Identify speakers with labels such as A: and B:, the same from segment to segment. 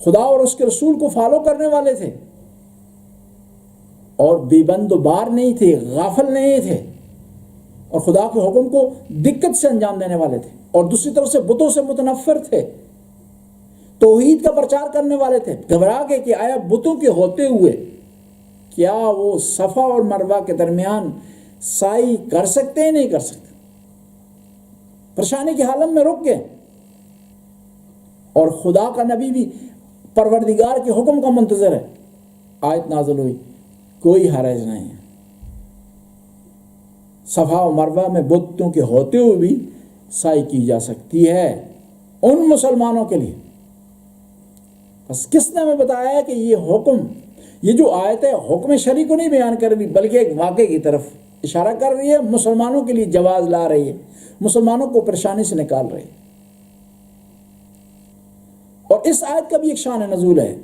A: خدا اور اس کے رسول کو فالو کرنے والے تھے اور بے بند و بار نہیں تھے، غافل نہیں تھے، اور خدا کے حکم کو دقت سے انجام دینے والے تھے، اور دوسری طرف سے بتوں سے متنفر تھے، توحید کا پرچار کرنے والے تھے، گھبرا گئے کہ آیا بتوں کے ہوتے ہوئے کیا وہ صفا اور مروہ کے درمیان سعی کر سکتے ہیں؟ نہیں کر سکتے، پریشانی کے حالت میں رک گئے، اور خدا کا نبی بھی پروردگار کے حکم کا منتظر ہے۔ آیت نازل ہوئی، کوئی حرج نہیں ہے، صفا و مروہ میں بتوں کے ہوتے ہوئے بھی سعی کی جا سکتی ہے ان مسلمانوں کے لیے۔ بس کس نے ہمیں بتایا ہے کہ یہ حکم، یہ جو آیت ہے حکم شرعی کو نہیں بیان کر رہی بلکہ ایک واقعے کی طرف اشارہ کر رہی ہے، مسلمانوں کے لیے جواز لا رہی ہے، مسلمانوں کو پریشانی سے نکال رہی ہے۔ اور اس آیت کا بھی ایک شان نزول ہے،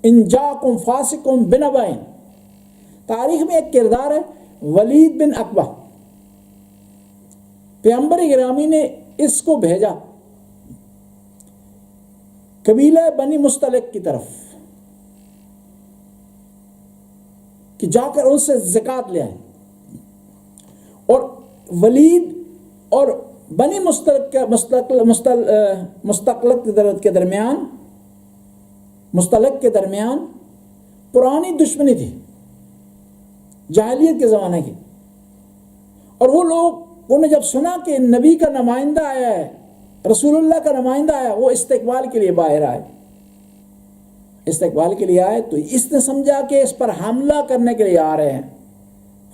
A: ان جاکم فاسقم بنبأ۔ تاریخ میں ایک کردار ہے ولید بن عقبہ، پیغمبر گرامی نے اس کو بھیجا قبیلہ بنی مستلق کی طرف کہ جا کر ان سے زکوٰۃ لے آئیں، اور ولید اور بنی مستلق کے درمیان پرانی دشمنی تھی جاہلیت کے زمانے کی، اور وہ لوگ انہیں جب سنا کہ نبی کا نمائندہ آیا ہے، رسول اللہ کا نمائندہ آیا، وہ استقبال کے لیے باہر آئے، استقبال کے لیے آئے تو اس نے سمجھا کہ اس پر حملہ کرنے کے لیے آ رہے ہیں،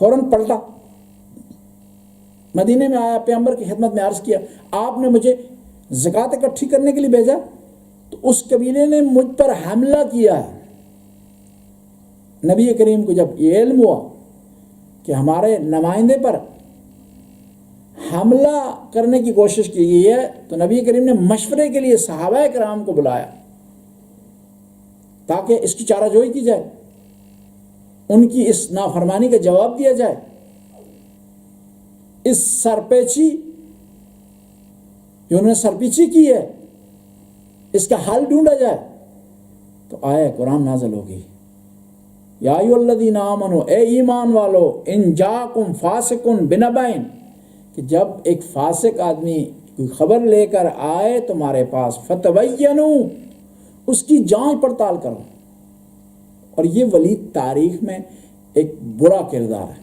A: فوراً پلٹا، مدینے میں آیا، پیغمبر کی خدمت میں عرض کیا آپ نے مجھے زکوٰۃ اکٹھی کرنے کے لیے بھیجا، تو اس قبیلے نے مجھ پر حملہ کیا ہے۔ نبی کریم کو جب یہ علم ہوا کہ ہمارے نمائندے پر حملہ کرنے کی کوشش کی گئی ہے، تو نبی کریم نے مشورے کے لیے صحابہ کرام کو بلایا تاکہ اس کی چارہ جوئی کی جائے، ان کی اس نافرمانی کا جواب دیا جائے، اس سرپیچی جو انہوں نے سرپیچی کی ہے اس کا حل ڈھونڈا جائے۔ تو آئے قرآن نازل ہوگی، یا ایھا الذین آمنوا، اے ایمان والو، ان جاکم فاسقن بنبأ، کہ جب ایک فاسق آدمی کوئی خبر لے کر آئے تمہارے پاس، فتبینوا، اس کی جانچ پڑتال کرو۔ اور یہ ولید تاریخ میں ایک برا کردار ہے۔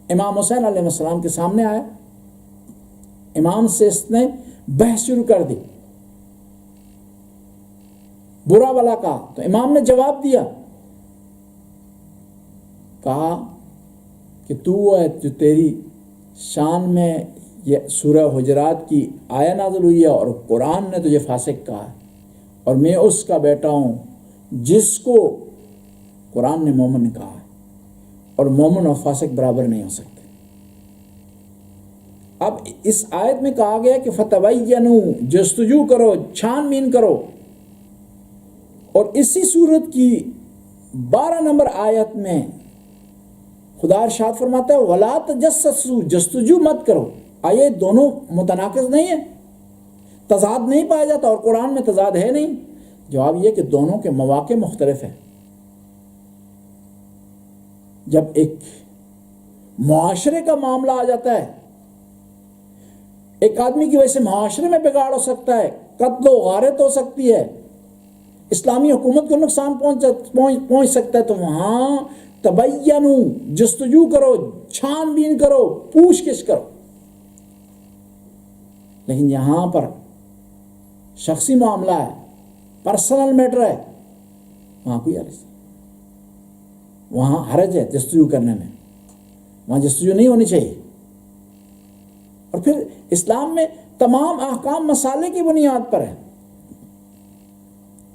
A: امام حسین علیہ السلام کے سامنے آیا، امام سے اس نے بحث شروع کر دی، برا بلا کہا، تو امام نے جواب دیا، کہا کہ تو ہے جو تیری شان میں یہ سورہ حجرات کی آیت نازل ہوئی ہے، اور قرآن نے تجھے فاسق کہا ہے، اور میں اس کا بیٹا ہوں جس کو قرآن نے مومن کہا ہے، اور مومن اور فاسق برابر نہیں ہو سکتے۔ اب اس آیت میں کہا گیا کہ فتبینوا، جستجو کرو، چھان بین کرو، اور اسی صورت کی 12 نمبر آیت میں خدا ارشاد فرماتا ہے وَلَا تَجَسَّسُوا، جستجو مت کرو۔ آئے دونوں متناقض نہیں ہے، تضاد نہیں پایا جاتا، اور قرآن میں تضاد ہے نہیں؟ جواب یہ کہ دونوں کے مواقع مختلف ہیں۔ جب ایک معاشرے کا معاملہ آ جاتا ہے، ایک آدمی کی وجہ سے معاشرے میں بگاڑ ہو سکتا ہے، قتل و غارت ہو سکتی ہے، اسلامی حکومت کو نقصان پہنچ سکتا ہے، تو وہاں تبینوا، جستجو کرو، چھان بین کرو، پوچھ گچھ کرو۔ لیکن یہاں پر شخصی معاملہ ہے، پرسنل میٹر ہے، وہاں کوئی حرج نہیں، وہاں حرج ہے جستجو کرنے میں، وہاں جستجو نہیں ہونی چاہیے۔ اور پھر اسلام میں تمام احکام مسالے کی بنیاد پر ہے،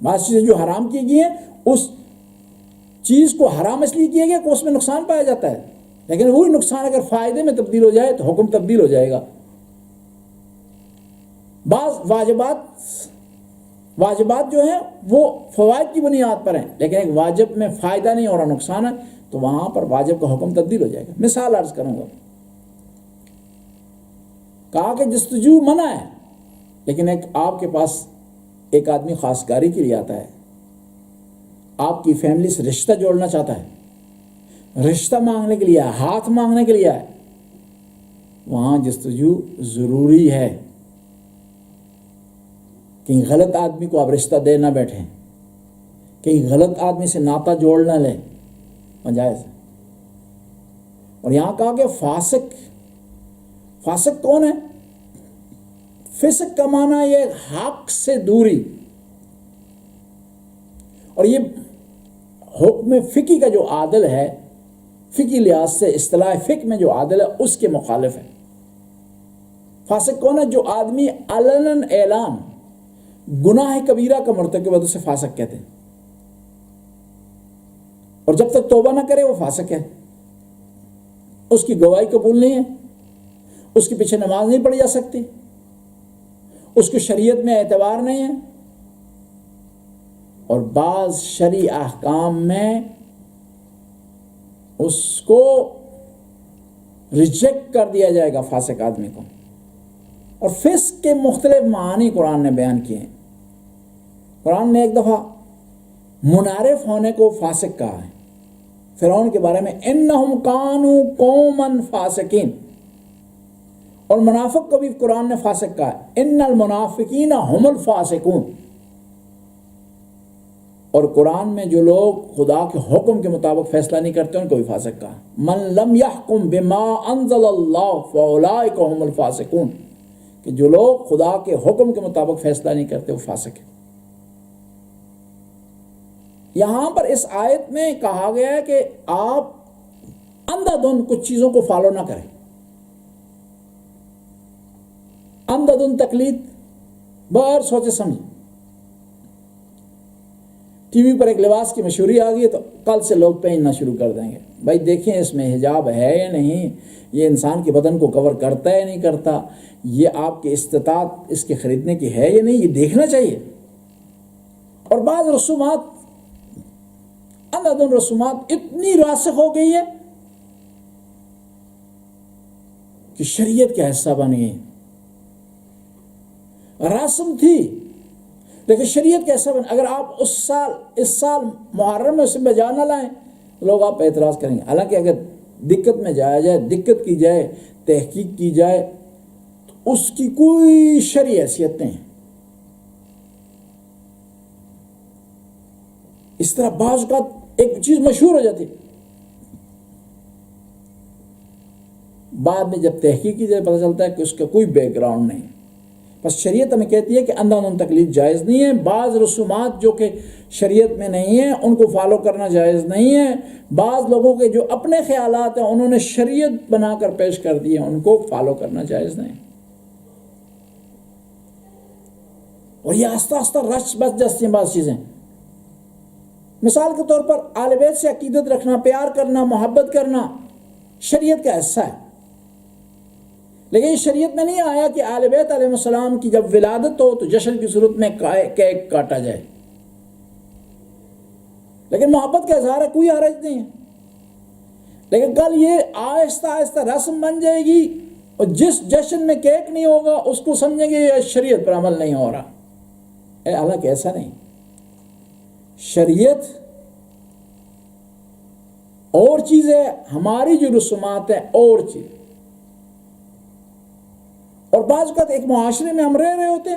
A: بعض چیزیں جو حرام کی گئی ہیں اس چیز کو حرام اس لیے کیا گیا کہ اس میں نقصان پایا جاتا ہے، لیکن وہی نقصان اگر فائدے میں تبدیل ہو جائے تو حکم تبدیل ہو جائے گا۔ بعض واجبات جو ہیں وہ فوائد کی بنیاد پر ہیں، لیکن ایک واجب میں فائدہ نہیں ہو رہا، نقصان ہے، تو وہاں پر واجب کا حکم تبدیل ہو جائے گا۔ مثال عرض کروں گا، کہا کہ جستجو منع ہے، لیکن ایک آپ کے پاس ایک آدمی خواستگاری کے لیے آتا ہے، آپ کی فیملی سے رشتہ جوڑنا چاہتا ہے، رشتہ مانگنے کے لیے، ہاتھ مانگنے کے لیے آئے، وہاں جستجو ضروری ہے. کہیں غلط آدمی کو آپ رشتہ دے نہ بیٹھیں، کہیں غلط آدمی سے ناطہ جوڑ نہ لیں، ناجائز ہے. اور یہاں کہا کہ فاسق کون ہے؟ فسق کا معنی یہ حق سے دوری، اور یہ حکم فقہی کا جو عادل ہے، فقہی لحاظ سے اصطلاح فقہ میں جو عادل ہے اس کے مخالف ہے. فاسق کون ہے؟ جو آدمی علناً اعلان گناہ کبیرہ کا مرتکب ہے، اسے فاسق کہتے ہیں، اور جب تک توبہ نہ کرے وہ فاسق ہے. اس کی گواہی قبول نہیں ہے، اس کے پیچھے نماز نہیں پڑھی جا سکتی، اس کو شریعت میں اعتبار نہیں ہے، اور بعض شرعی احکام میں اس کو ریجیکٹ کر دیا جائے گا فاسق آدمی کو. اور فسق کے مختلف معانی قرآن نے بیان کیے ہیں. قرآن نے ایک دفعہ منعرف ہونے کو فاسق کہا ہے. فرعون کے بارے میں انہم کانوا قوما فاسقین، اور منافق کو بھی قرآن نے فاسق کہا ہے، ان المنافقین هم الفاسقون. اور قرآن میں جو لوگ خدا کے حکم کے مطابق فیصلہ نہیں کرتے ان کو بھی فاسق کہا. من لم يحکم بما انزل اللہ فاولئک هم الفاسقون، کہ جو لوگ خدا کے حکم کے مطابق فیصلہ نہیں کرتے وہ فاسق ہے. یہاں پر اس آیت میں کہا گیا ہے کہ آپ اندھا دھند کچھ چیزوں کو فالو نہ کریں. اندھا دھند تقلید بغیر سوچے سمجھے. ٹی وی پر ایک لباس کی مشہوری آ گئی ہے تو کل سے لوگ پہننا شروع کر دیں گے. بھائی دیکھیں اس میں حجاب ہے یا نہیں، یہ انسان کے بدن کو کور کرتا ہے یا نہیں کرتا، یہ آپ کی استطاعت اس کے خریدنے کی ہے یا نہیں، یہ دیکھنا چاہیے. اور بعض رسومات، اندھا دھند رسومات اتنی راسخ ہو گئی ہے کہ شریعت کا حصہ بن گئی. رسم تھی لیکن شریعت کا حصہ بن. اگر آپ اس سال محرم میں اسے بجا نہ لائیں لوگ آپ پہ اعتراض کریں گے. حالانکہ اگر دقت میں جایا جائے، دقت کی جائے، تحقیق کی جائے تو اس کی کوئی شرعی حیثیت نہیں. اس طرح بعض اوقات ایک چیز مشہور ہو جاتی، بعد میں جب تحقیق کی جائے پتہ چلتا ہے کہ اس کا کوئی بیک گراؤنڈ نہیں. بس شریعت ہمیں کہتی ہے کہ اندھا دھند تقلید جائز نہیں ہے. بعض رسومات جو کہ شریعت میں نہیں ہیں ان کو فالو کرنا جائز نہیں ہے. بعض لوگوں کے جو اپنے خیالات ہیں انہوں نے شریعت بنا کر پیش کر دی ہیں، ان کو فالو کرنا جائز نہیں. اور یہ آہستہ آہستہ رچ بس جاتی ہیں بعض چیزیں. مثال کے طور پر اہل بیت سے عقیدت رکھنا، پیار کرنا، محبت کرنا شریعت کا حصہ ہے. لیکن یہ شریعت میں نہیں آیا کہ اہل بیت علیہ السلام کی جب ولادت ہو تو جشن کی صورت میں کیک کاٹا جائے. لیکن محبت کا اظہار ہے، کوئی حرج نہیں ہے. لیکن کل یہ آہستہ آہستہ رسم بن جائے گی اور جس جشن میں کیک نہیں ہوگا اس کو سمجھیں گے یہ شریعت پر عمل نہیں ہو رہا. حالانکہ ایسا نہیں. شریعت اور چیز ہے، ہماری جو رسومات ہیں اور چیز. اور بعض اوقات ایک معاشرے میں ہم رہ رہے ہوتے ہیں،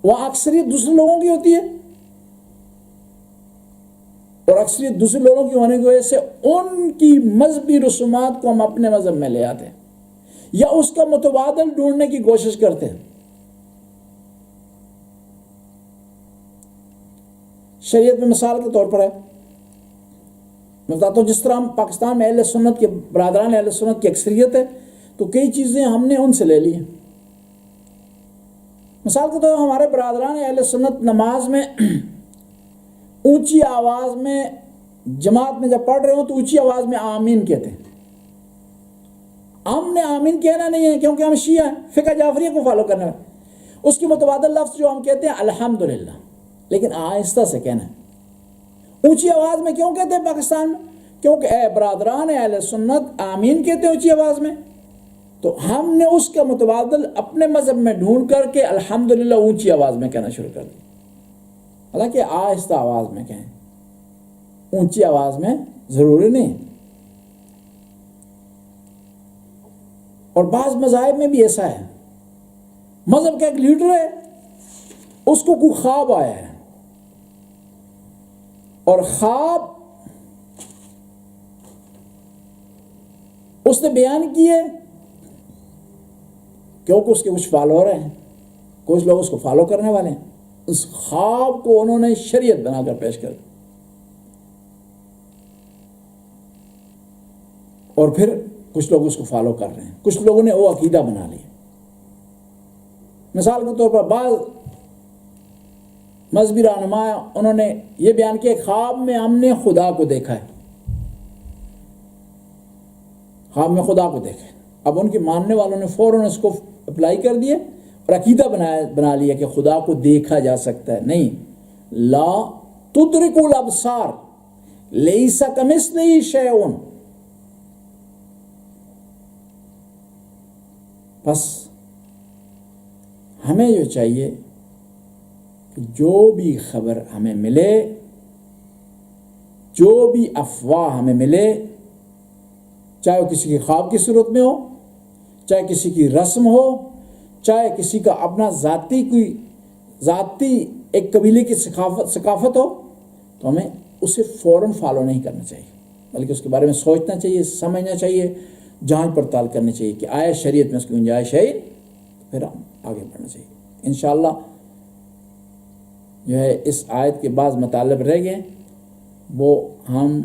A: وہاں اکثریت دوسرے لوگوں کی ہوتی ہے، اور اکثریت دوسرے لوگوں کی ہونے کی وجہ سے ان کی مذہبی رسومات کو ہم اپنے مذہب میں لے آتے ہیں یا اس کا متبادل ڈھونڈنے کی کوشش کرتے ہیں. شریعت میں مثال کے طور پر ہے، میں بتاتا ہوں، جس طرح ہم پاکستان میں اہل سنت کے برادران اہل سنت کی اکثریت ہے تو کئی چیزیں ہم نے ان سے لے لی ہیں. مثال کے طور پر ہمارے برادران اہل سنت نماز میں اونچی آواز میں جماعت میں جب پڑھ رہے ہوں تو اونچی آواز میں آمین کہتے ہیں. ہم نے آمین کہنا نہیں ہے کیونکہ ہم شیعہ ہیں، فقہ جعفریہ کو فالو کرنے والے. اس کی متبادل لفظ جو ہم کہتے ہیں الحمدللہ، لیکن آہستہ سے کہنا ہے. اونچی آواز میں کیوں کہتے ہیں پاکستان میں؟ کیونکہ اے برادران اہل سنت آمین کہتے ہیں اونچی آواز میں، تو ہم نے اس کا متبادل اپنے مذہب میں ڈھونڈ کر کے الحمدللہ اونچی آواز میں کہنا شروع کر دیا، حالانکہ آہستہ آواز میں کہیں، اونچی آواز میں ضروری نہیں۔ اور بعض مذاہب میں بھی ایسا ہے، مذہب کا ایک لیڈر ہے، اس کو کوئی خواب آیا ہے، اور خواب اس نے بیان کیے کیونکہ اس کے کچھ فالوور ہیں، کچھ لوگ اس کو فالو کرنے والے ہیں، اس خواب کو انہوں نے شریعت بنا کر پیش کر دی، اور پھر کچھ لوگ اس کو فالو کر رہے ہیں، کچھ لوگوں نے وہ عقیدہ بنا لیا۔ مثال کے طور پر بعض مذہبی رہنما انہوں نے یہ بیان کیا، خواب میں ہم نے خدا کو دیکھا ہے، خواب میں خدا کو دیکھا ہے۔ اب ان کے ماننے والوں نے فوراً اس کو اپلائی کر دیا اور عقیدہ بنا لیا کہ خدا کو دیکھا جا سکتا ہے۔ نہیں، لا تدرک الابصار لیس کمثلہ شیء۔ بس ہمیں جو چاہیے کہ جو بھی خبر ہمیں ملے، جو بھی افواہ ہمیں ملے، چاہے وہ کسی کی خواب کی صورت میں ہو، چاہے کسی کی رسم ہو، چاہے کسی کا اپنا ذاتی ایک قبیلے کی ثقافت ہو، تو ہمیں اسے فوراً فالو نہیں کرنا چاہیے، بلکہ اس کے بارے میں سوچنا چاہیے، سمجھنا چاہیے، جانچ پڑتال کرنی چاہیے کہ آیا شریعت میں اس کی گنجائش ہے، پھر ہم آگے بڑھنا چاہیے۔ انشاءاللہ جو ہے اس آیت کے بعض مطالب رہ گئے، وہ ہم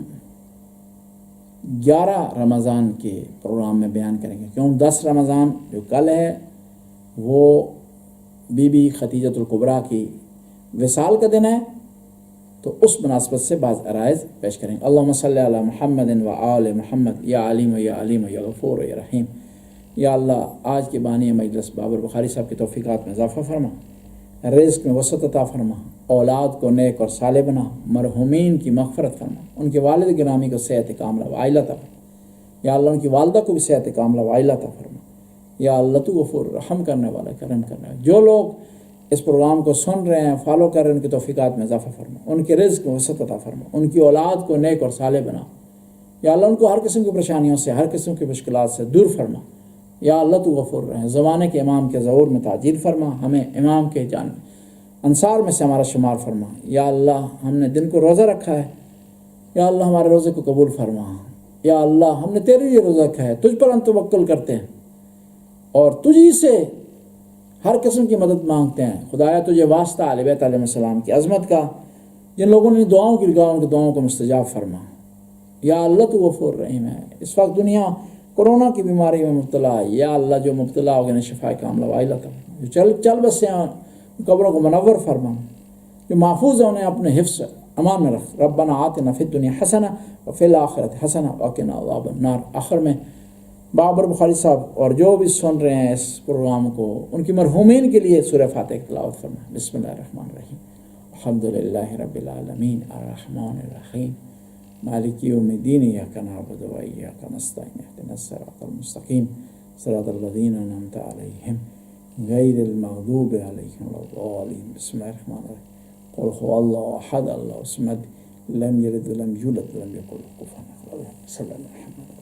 A: 11 رمضان کے پروگرام میں بیان کریں گے، کیوں 10 رمضان جو کل ہے وہ بی بی خدیجۃ الکبریٰ کی وصال کا دن ہے، تو اس مناسبت سے بعض عرائض پیش کریں گے۔ اللہم صلی علی محمد و آل محمد، یا علیم یا علیم یا غفور یا رحیم۔ یا اللہ آج کے بانی مجلس بابر بخاری صاحب کی توفیقات میں اضافہ فرما، رزق میں وسعت عطا فرما، اولاد کو نیک اور صالح بنا، مرحومین کی مغفرت فرما، ان کے والد گرامی کو صحت کاملہ و عائلہ عطا فرما، یا اللہ ان کی والدہ کو بھی صحت کاملہ و عائلہ عطا فرما، یا اللہ تو غفور رحم کرنے والا، کرم کرنے والا۔ جو لوگ اس پروگرام کو سن رہے ہیں، فالو کر رہے ہیں، ان کی توفیقات میں اضافہ فرما، ان کے رزق میں وسعت عطا فرما، ان کی اولاد کو نیک اور صالح بنا، یا اللہ ان کو ہر قسم کی پریشانیوں سے، ہر قسم کی مشکلات سے دور فرما، یا اللہ تو غفور رحم۔ زمانے کے امام کے ظہور میں تعجیل فرما، ہمیں امام کے انصار میں سے ہمارا شمار فرما۔ یا اللہ ہم نے دن کو روزہ رکھا ہے، یا اللہ ہمارے روزے کو قبول فرما۔ یا اللہ ہم نے تیرے لیے روزہ رکھا ہے، تجھ پر ہم توکل کرتے ہیں اور تجھی سے ہر قسم کی مدد مانگتے ہیں۔ خدایا تجھے واسطہ اہل بیت علیہ السلام کی عظمت کا، جن لوگوں نے دعاؤں کی لگا ان کی دعاؤں کو مستجاب فرما۔ یا اللہ تو غفور رحیم ہے۔ اس وقت دنیا کورونا کی بیماری میں مبتلا ہے، یا اللہ جو مبتلا ہو گئے شفا کاملہ وعائلہ جو چل بسے ہیں قبروں کو منور فرما، جو محفوظ ہیں انہیں اپنے حفظ امان میں رکھ۔ ربنا آتنا فی الدنیا حسنہ وفی الآخرۃ حسنہ وقنا عذاب النار۔ آخر میں بابر بخاری صاحب اور جو بھی سن رہے ہیں اس پروگرام کو، ان کی مرحومین کے لیے سورہ فاتحہ کی تلاوت فرما۔ بسم اللہ الرحمن الرحیم، الحمد للہ رب العالمین الرحمن الرحیم مالک یوم الدین، ایاک نعبد و ایاک نستعین، اہدنا الصراط المستقیم صراط الذین انعمت علیہم غیر المغضوب علیہم ولا الضالین۔ بسم اللہ الرحمن الرحیم، قل هو اللہ احد اللہ الصمد لم یلد ولم یولد ولم یکن له کفوا احد۔ صلی اللہ علیہ وسلم۔